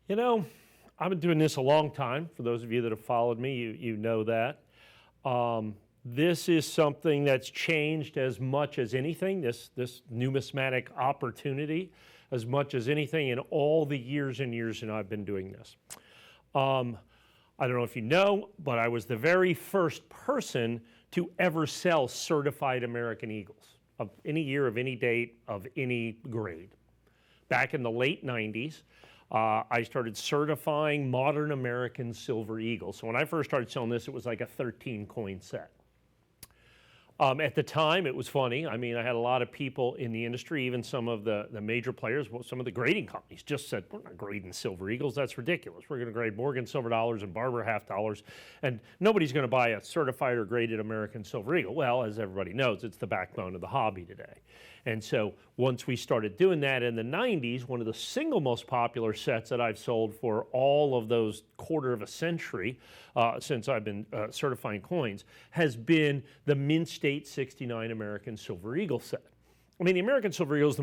You know, I've been doing this a long time. For those of you that have followed me, you know that. This is something that's changed as much as anything, this numismatic opportunity, as much as anything in all the years and years that I've been doing this. I don't know if you know, but I was the very first person to ever sell certified American Eagles of any year, of any date, of any grade. Back in the late 90s, I started certifying modern American silver eagles. So when I first started selling this, it was like a 13 coin set. At the time, it was funny. I mean, I had a lot of people in the industry, even some of the major players, some of the grading companies just said, we're not grading silver eagles. That's ridiculous. We're going to grade Morgan silver dollars and Barber half dollars, and nobody's going to buy a certified or graded American silver eagle. Well, as everybody knows, it's the backbone of the hobby today. And so once we started doing that in the 90s, one of the single most popular sets that I've sold for all of those quarter of a century since I've been certifying coins has been the Mint State 69 American Silver Eagle set. I mean, the American Silver Eagle is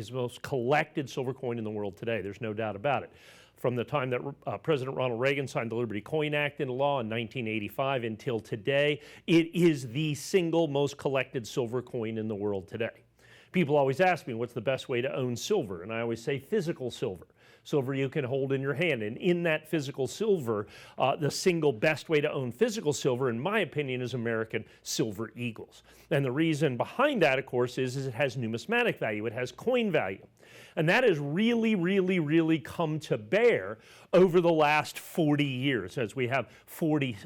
the most collected silver coin in the world today. There's no doubt about it. From the time that President Ronald Reagan signed the Liberty Coin Act into law in 1985 until today, it is the single most collected silver coin in the world today. People always ask me, what's the best way to own silver? And I always say physical silver. Silver you can hold in your hand. And in that physical silver, the single best way to own physical silver, in my opinion, is American Silver Eagles. And the reason behind that, of course, is it has numismatic value. It has coin value. And that has really, really, really come to bear over the last 40 years, as we have 40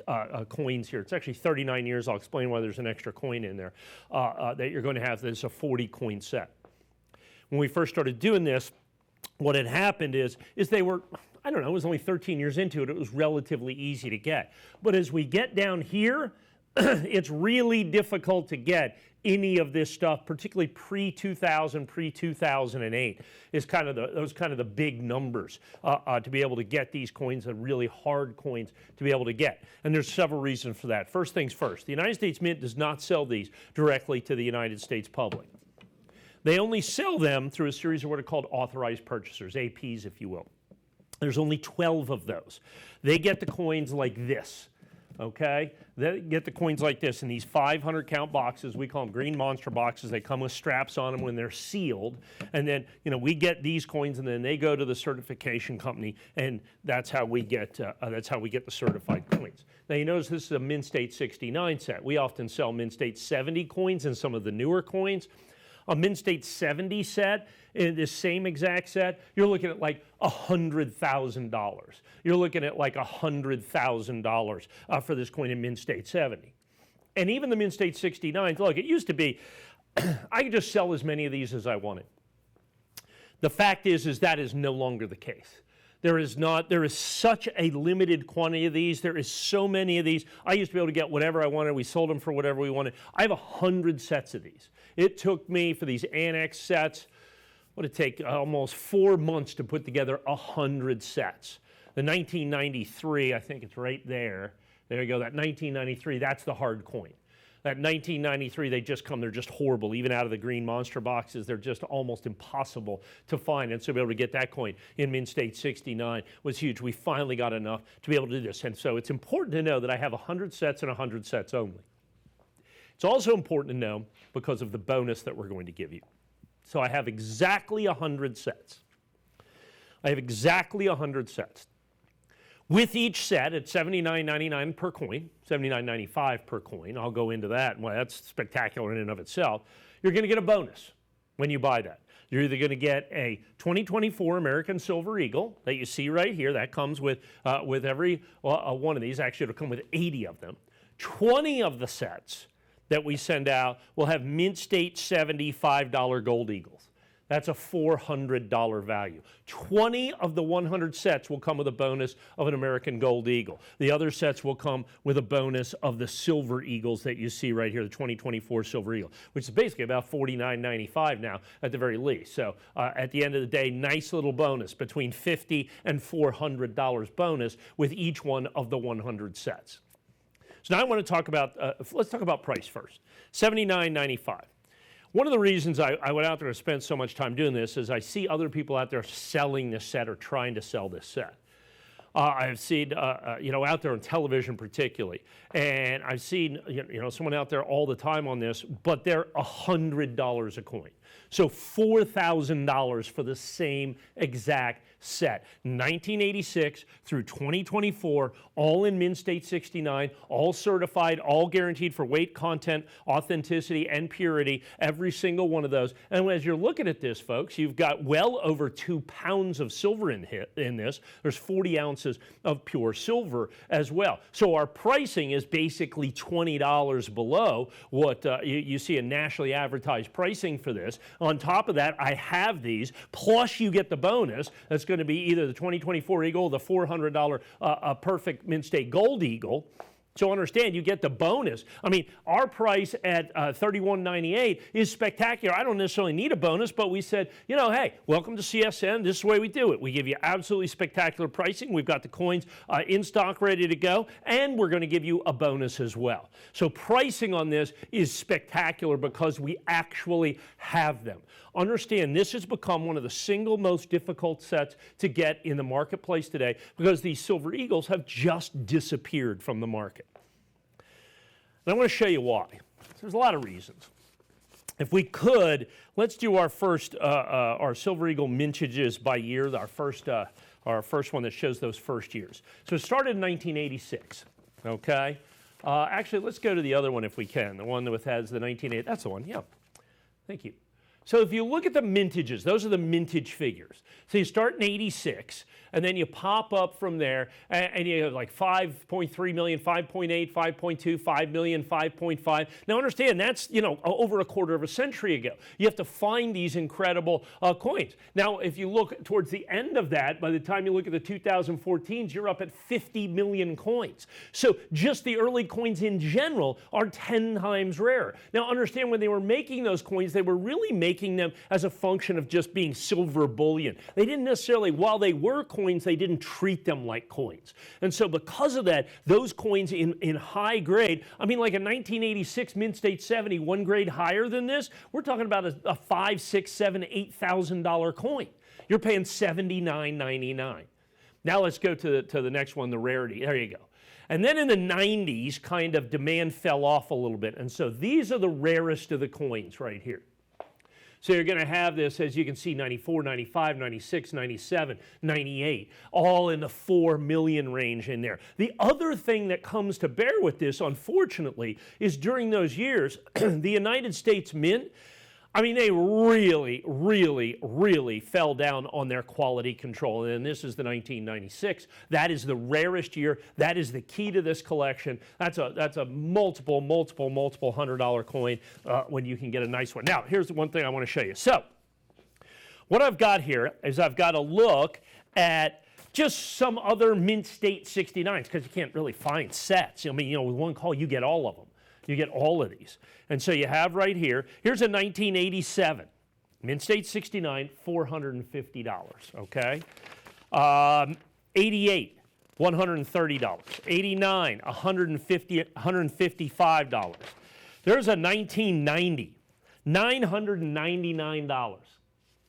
coins here. It's actually 39 years. I'll explain why there's an extra coin in there that you're going to have. There's a 40 coin set. When we first started doing this, what had happened is they were, I don't know, it was only 13 years into it. It was relatively easy to get. But as we get down here, it's really difficult to get any of this stuff, particularly pre-2000, pre-2008, is those kind of the big numbers to be able to get these coins, the really hard coins to be able to get. And there's several reasons for that. First things first, the United States Mint does not sell these directly to the United States public. They only sell them through a series of what are called authorized purchasers, APs, if you will. There's only 12 of those. They get the coins like this. Okay, they get the coins like this in these 500 count boxes. We call them green monster boxes. They come with straps on them when they're sealed. And then, we get these coins, and then they go to the certification company, and that's how we get the certified coins. Now, you notice this is a Mint State 69 set. We often sell Mint State 70 coins and some of the newer coins. A Mint State 70 set, in this same exact set, you're looking at like $100,000. You're looking at like $100,000 for this coin in Mint State 70. And even the Mint State 69, look, it used to be, I could just sell as many of these as I wanted. The fact is that is no longer the case. There is such a limited quantity of these. There is so many of these. I used to be able to get whatever I wanted. We sold them for whatever we wanted. I have 100 sets of these. It took me, for these annex sets, what did it take? Almost 4 months to put together 100 sets. The 1993, I think it's right there. There you go, that 1993, that's the hard coin. That 1993, they're just horrible. Even out of the green monster boxes, they're just almost impossible to find. And so to be able to get that coin in Mint State 69 was huge. We finally got enough to be able to do this. And so it's important to know that I have 100 sets and 100 sets only. It's also important to know because of the bonus that we're going to give you. So I have exactly 100 sets. I have exactly 100 sets. With each set at $79.99 per coin, $79.95 per coin. I'll go into that. Well, that's spectacular in and of itself. You're going to get a bonus when you buy that. You're either going to get a 2024 American Silver Eagle that you see right here. That comes with every one of these. Actually, it'll come with 80 of them. 20 of the sets that we send out will have Mint State 75 gold eagles. That's a $400 value. 20 of the 100 sets will come with a bonus of an American Gold Eagle. The other sets will come with a bonus of the Silver Eagles that you see right here, the 2024 Silver Eagle, which is basically about $49.95 now at the very least. So at the end of the day, nice little bonus, between $50 and $400 bonus with each one of the 100 sets. So now I want to talk about, let's talk about price first. $79.95. One of the reasons I went out there and spent so much time doing this is I see other people out there selling this set or trying to sell this set. I've seen, out there on television particularly, and I've seen, someone out there all the time on this, but they're $100 a coin. So $4,000 for the same exact set. 1986 through 2024, all in Mint State 69, all certified, all guaranteed for weight, content, authenticity, and purity, every single one of those. And as you're looking at this, folks, you've got well over 2 pounds of silver in this. There's 40 ounces of pure silver as well. So our pricing is basically $20 below what you see a nationally advertised pricing for this. On top of that, I have these, plus you get the bonus. That's going to be either the 2024 Eagle or the $400 perfect Mint State Gold Eagle. So understand, you get the bonus. I mean, our price at $31.98 is spectacular. I don't necessarily need a bonus, but we said, hey, welcome to CSN. This is the way we do it. We give you absolutely spectacular pricing. We've got the coins in stock ready to go, and we're going to give you a bonus as well. So pricing on this is spectacular because we actually have them. Understand, this has become one of the single most difficult sets to get in the marketplace today because these Silver Eagles have just disappeared from the market. And I want to show you why. There's a lot of reasons. If we could, let's do our first, our Silver Eagle mintages by year, our first one that shows those first years. So it started in 1986, okay? Actually, let's go to the other one if we can, the one that has the 1980, that's the one, yeah. Thank you. So if you look at the mintages, those are the mintage figures. So you start in 86, and then you pop up from there, and you have like 5.3 million, 5.8, 5.2, 5 million, 5.5. Now understand, that's, over a quarter of a century ago. You have to find these incredible coins. Now, if you look towards the end of that, by the time you look at the 2014s, you're up at 50 million coins. So just the early coins in general are 10 times rarer. Now understand, when they were making those coins, they were really making them as a function of just being silver bullion. They didn't necessarily, while they were coins, they didn't treat them like coins. And so because of that, those coins in high grade, I mean, like a 1986 Mint State 70, one grade higher than this, we're talking about a $5,000, $6,000, $7,000, $8,000 coin. You're paying $79.99. Now let's go to the next one, the rarity. There you go. And then in the 90s, kind of demand fell off a little bit. And so these are the rarest of the coins right here. So you're going to have this, as you can see, 94, 95, 96, 97, 98, all in the 4 million range in there. The other thing that comes to bear with this, unfortunately, is during those years, the United States Mint, I mean, they really, really, really fell down on their quality control. And this is the 1996. That is the rarest year. That is the key to this collection. That's a multiple $100 coin when you can get a nice one. Now, here's the one thing I want to show you. So, what I've got here is I've got a look at just some other Mint State 69s, because you can't really find sets. I mean, with one call, you get all of them. You get all of these. And so you have right here, here's a 1987, Mint State 69, $450, okay? 88, $130. 89, $155. There's a 1990, $999.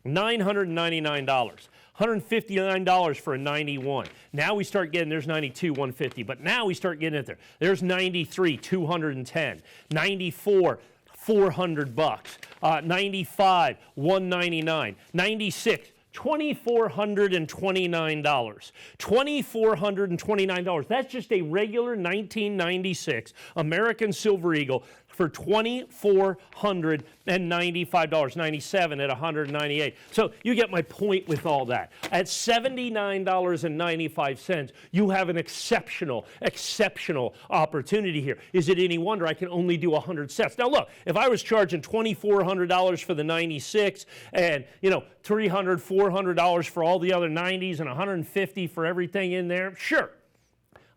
$999. $159 for a 91. Now we start getting, there's 92, $150, but now we start getting it there. There's 93, $210. 94, $400. 95, $199. 96, $2,429. $2,429. That's just a regular 1996 American Silver Eagle for $2,495, 97 at 198. So you get my point with all that. At $79.95, you have an exceptional opportunity here. Is it any wonder I can only do 100 sets? Now look, if I was charging $2,400 for the 96 and, $300, $400 for all the other 90s and $150 for everything in there, sure,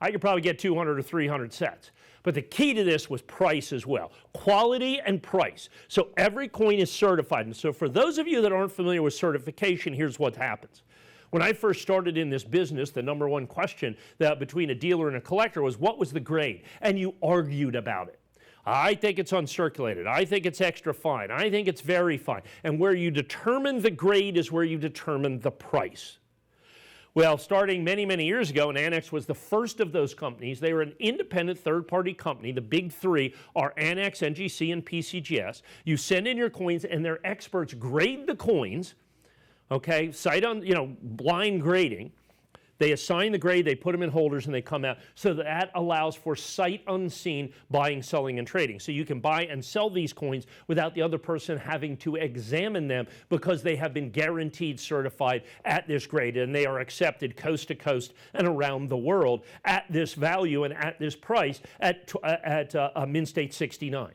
I could probably get 200 or 300 sets. But the key to this was price as well. Quality and price. So every coin is certified. And so for those of you that aren't familiar with certification, here's what happens. When I first started in this business, the number one question between a dealer and a collector was, what was the grade? And you argued about it. I think it's uncirculated. I think it's extra fine. I think it's very fine. And where you determine the grade is where you determine the price. Well, starting many, many years ago, and Annex was the first of those companies. They were an independent third-party company. The big three are Annex, NGC, and PCGS. You send in your coins, and their experts grade the coins, okay, blind grading. They assign the grade, they put them in holders, and they come out. So that allows for sight unseen buying, selling, and trading. So you can buy and sell these coins without the other person having to examine them, because they have been guaranteed certified at this grade, and they are accepted coast to coast and around the world at this value and at this price at Mint State 69.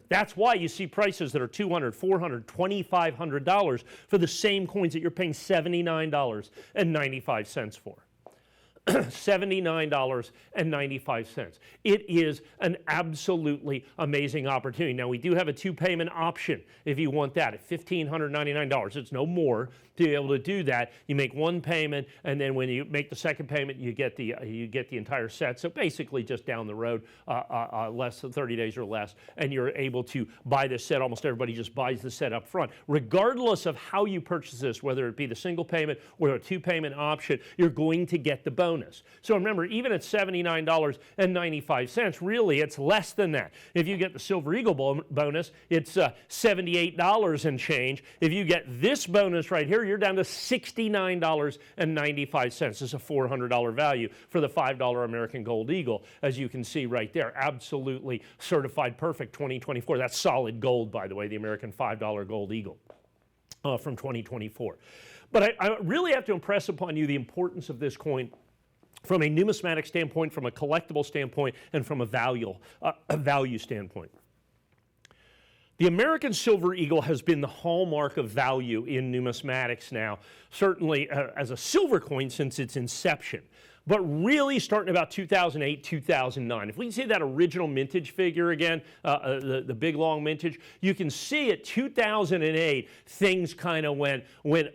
That's why you see prices that are $200, $400, $2,500 for the same coins that you're paying $79.95 for. $79.95. It is an absolutely amazing opportunity. Now, we do have a two-payment option if you want that at $1,599. It's no more to be able to do that. You make one payment, and then when you make the second payment, you get the entire set. So basically, just down the road, less than 30 days or less, and you're able to buy this set. Almost everybody just buys the set up front. Regardless of how you purchase this, whether it be the single payment or a two-payment option, you're going to get the bonus. So remember, even at $79.95, really it's less than that. If you get the Silver Eagle bonus, it's $78 and change. If you get this bonus right here, you're down to $69.95. This is a $400 value for the $5 American Gold Eagle, as you can see right there. Absolutely certified perfect 2024. That's solid gold, by the way, the American $5 Gold Eagle from 2024. But I really have to impress upon you the importance of this coin from a numismatic standpoint, from a collectible standpoint, and from a value standpoint. The American Silver Eagle has been the hallmark of value in numismatics now, certainly as a silver coin since its inception, but really starting about 2008, 2009. If we can see that original Mintage figure again, the big long Mintage, you can see at 2008 things kind of went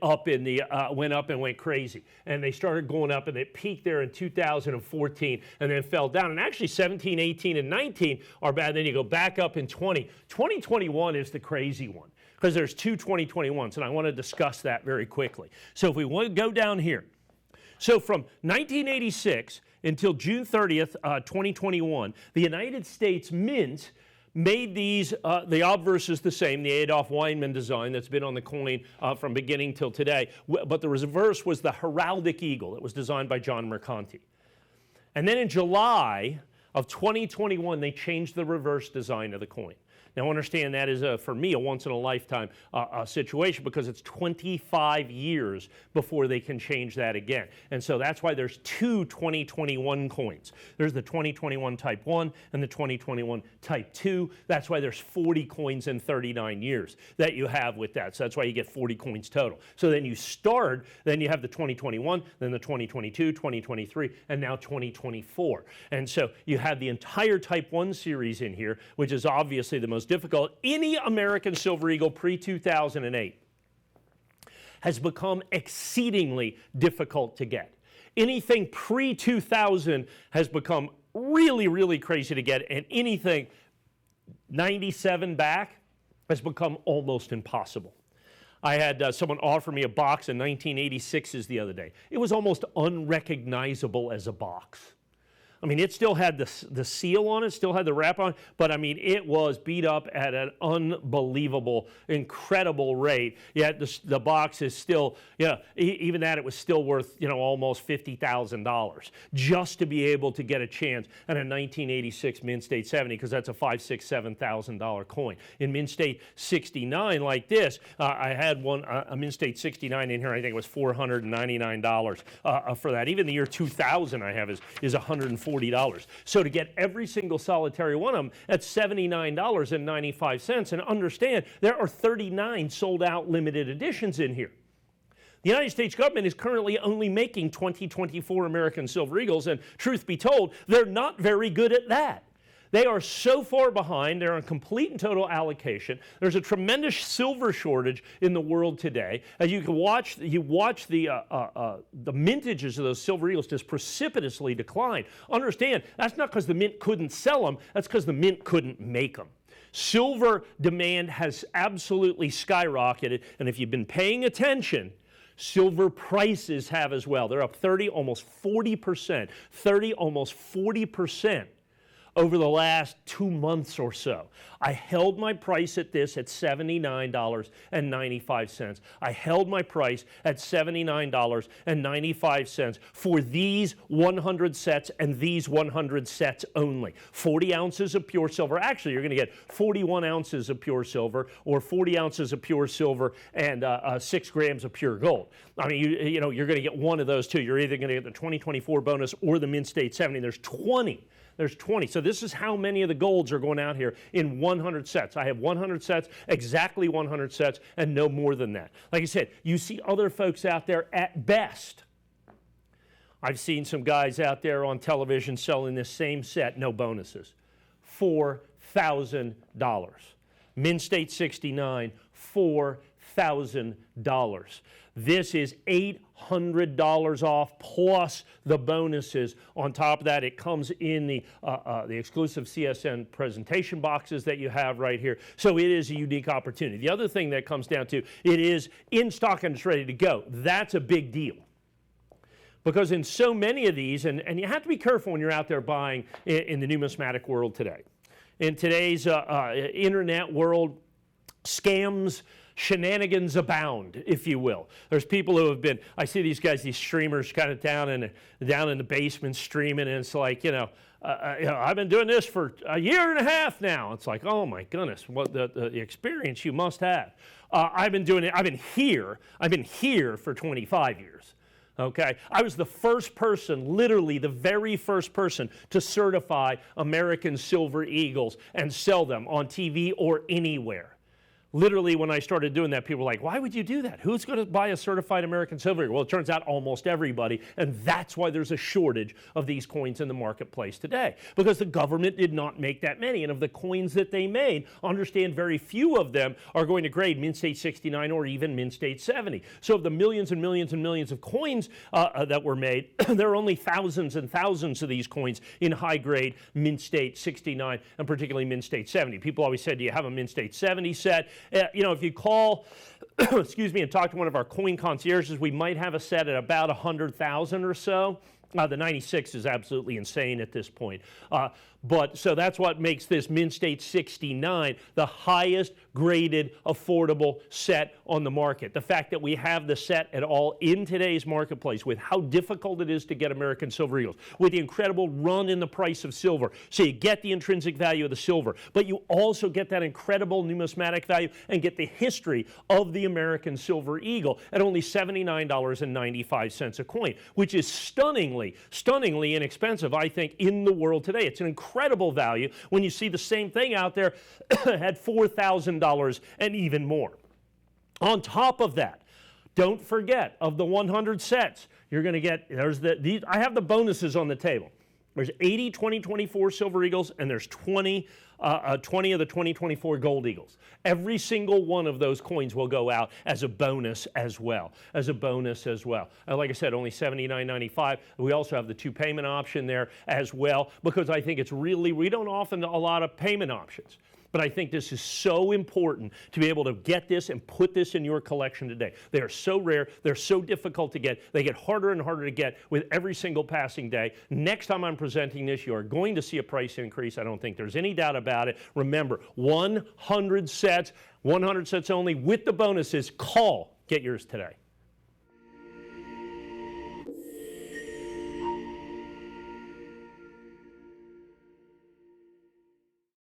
up and went crazy, and they started going up, and they peaked there in 2014 and then fell down. And actually 17, 18, and 19 are bad. Then you go back up in 20. 2021 is the crazy one, because there's two 2021s, and I want to discuss that very quickly. So if we want to go down here, so from 1986 until June 30th, 2021, the United States Mint made these, the obverse is the same, the Adolph Weinman design that's been on the coin from beginning till today, but the reverse was the heraldic eagle. It was designed by John Mercanti. And then in July of 2021, they changed the reverse design of the coin. Now understand that is, for me, a once-in-a-lifetime situation, because it's 25 years before they can change that again. And so that's why there's two 2021 coins. There's the 2021 Type 1 and the 2021 Type 2. That's why there's 40 coins in 39 years that you have with that. So that's why you get 40 coins total. So then you start, then you have the 2021, then the 2022, 2023, and now 2024. And so you have the entire Type 1 series in here, which is obviously the most difficult. Any American Silver Eagle pre-2008 has become exceedingly difficult to get. Anything pre-2000 has become really, really crazy to get, and anything 97 back has become almost impossible. I had someone offer me a box in 1986s the other day. It was almost unrecognizable as a box. I mean, it still had the seal on it, still had the wrap on, but I mean, it was beat up at an unbelievable, incredible rate. Yet the box is still, even that, it was still worth, almost $50,000 just to be able to get a chance at a 1986 Mint State 70, because that's a $5,000, $6,000, $7,000 coin. In Mint State 69 like this, I had one, a Mint State 69 in here. I think it was $499 for that. Even the year 2000 I have is $140. So to get every single solitary one of them at $79.95, and understand there are 39 sold out limited editions in here. The United States government is currently only making 2024 American Silver Eagles, and truth be told, they're not very good at that. They are so far behind. They're on complete and total allocation. There's a tremendous silver shortage in the world today. As you can watch, the mintages of those Silver Eagles just precipitously decline. Understand, that's not because the mint couldn't sell them. That's because the mint couldn't make them. Silver demand has absolutely skyrocketed, and if you've been paying attention, Silver prices have as well. They're up 30, almost 40%. 30, almost 40% over the last 2 months or so. I held my price at this at $79.95. I held my price at $79.95 for these 100 sets and these 100 sets only. 40 ounces of pure silver. Actually, you're going to get 41 ounces of pure silver or 40 ounces of pure silver and 6 grams of pure gold. I mean, you know, you're going to get one of those two. You're either going to get the 2024 bonus or the Mint State 70. There's 20. There's 20. So this is how many of the golds are going out here in 100 sets. I have 100 sets, exactly 100 sets, and no more than that. Like I said, you see other folks out there at best. I've seen some guys out there on television selling this same set, no bonuses, $4,000. Mint State 69, $4,000. This is $800 off plus the bonuses. On top of that, it comes in the exclusive CSN presentation boxes that you have right here. So it is a unique opportunity. The other thing that comes down to, it is in stock and it's ready to go. That's a big deal. Because in so many of these, and you have to be careful when you're out there buying in the numismatic world today. In today's internet world, scams, shenanigans abound, if you will. There's people who have been, I see these guys, these streamers kind of down in the basement streaming, and it's like, you know, I've been doing this for a year and a half now. It's like, oh my goodness, what the experience you must have. I've been doing it, I've been here for 25 years. Okay, I was the first person, literally the very first person, to certify American Silver Eagles and sell them on TV or anywhere. Literally, when I started doing that, people were like, why would you do that? Who's going to buy a certified American Silver Eagle? Well, it turns out almost everybody, and that's why there's a shortage of these coins in the marketplace today, because the government did not make that many, and of the coins that they made, understand very few of them are going to grade Mint State 69 or even Mint State 70. So of the millions and millions and millions of coins that were made, there are only thousands and thousands of these coins in high-grade Mint State 69 and particularly Mint State 70. People always said, do you have a Mint State 70 set? You know, if you call, excuse me, and talk to one of our coin concierges, we might have a set at about 100,000 or so. The 96 is absolutely insane at this point. But so that's what makes this Mint State 69 the highest graded affordable set on the market. The fact that we have the set at all in today's marketplace, with how difficult it is to get American Silver Eagles, with the incredible run in the price of silver. So you get the intrinsic value of the silver, but you also get that incredible numismatic value and get the history of the American Silver Eagle at only $79.95 a coin, which is stunningly inexpensive, I think, in the world today. It's an incredible value when you see the same thing out there at $4,000 and even more. On top of that, don't forget, of the 100 sets, you're going to get, I have the bonuses on the table. There's 80 2024 Silver Eagles, and there's 20 of the 2024 Gold Eagles. Every single one of those coins will go out as a bonus as well. Like I said, only $79.95. We also have the 2 payment option there as well, because I think it's really, we don't often a lot of payment options. But I think this is so important to be able to get this and put this in your collection today. They are so rare. They're so difficult to get. They get harder and harder to get with every single passing day. Next time I'm presenting this, you are going to see a price increase. I don't think there's any doubt about it. Remember, 100 sets only with the bonuses. Call. Get yours today.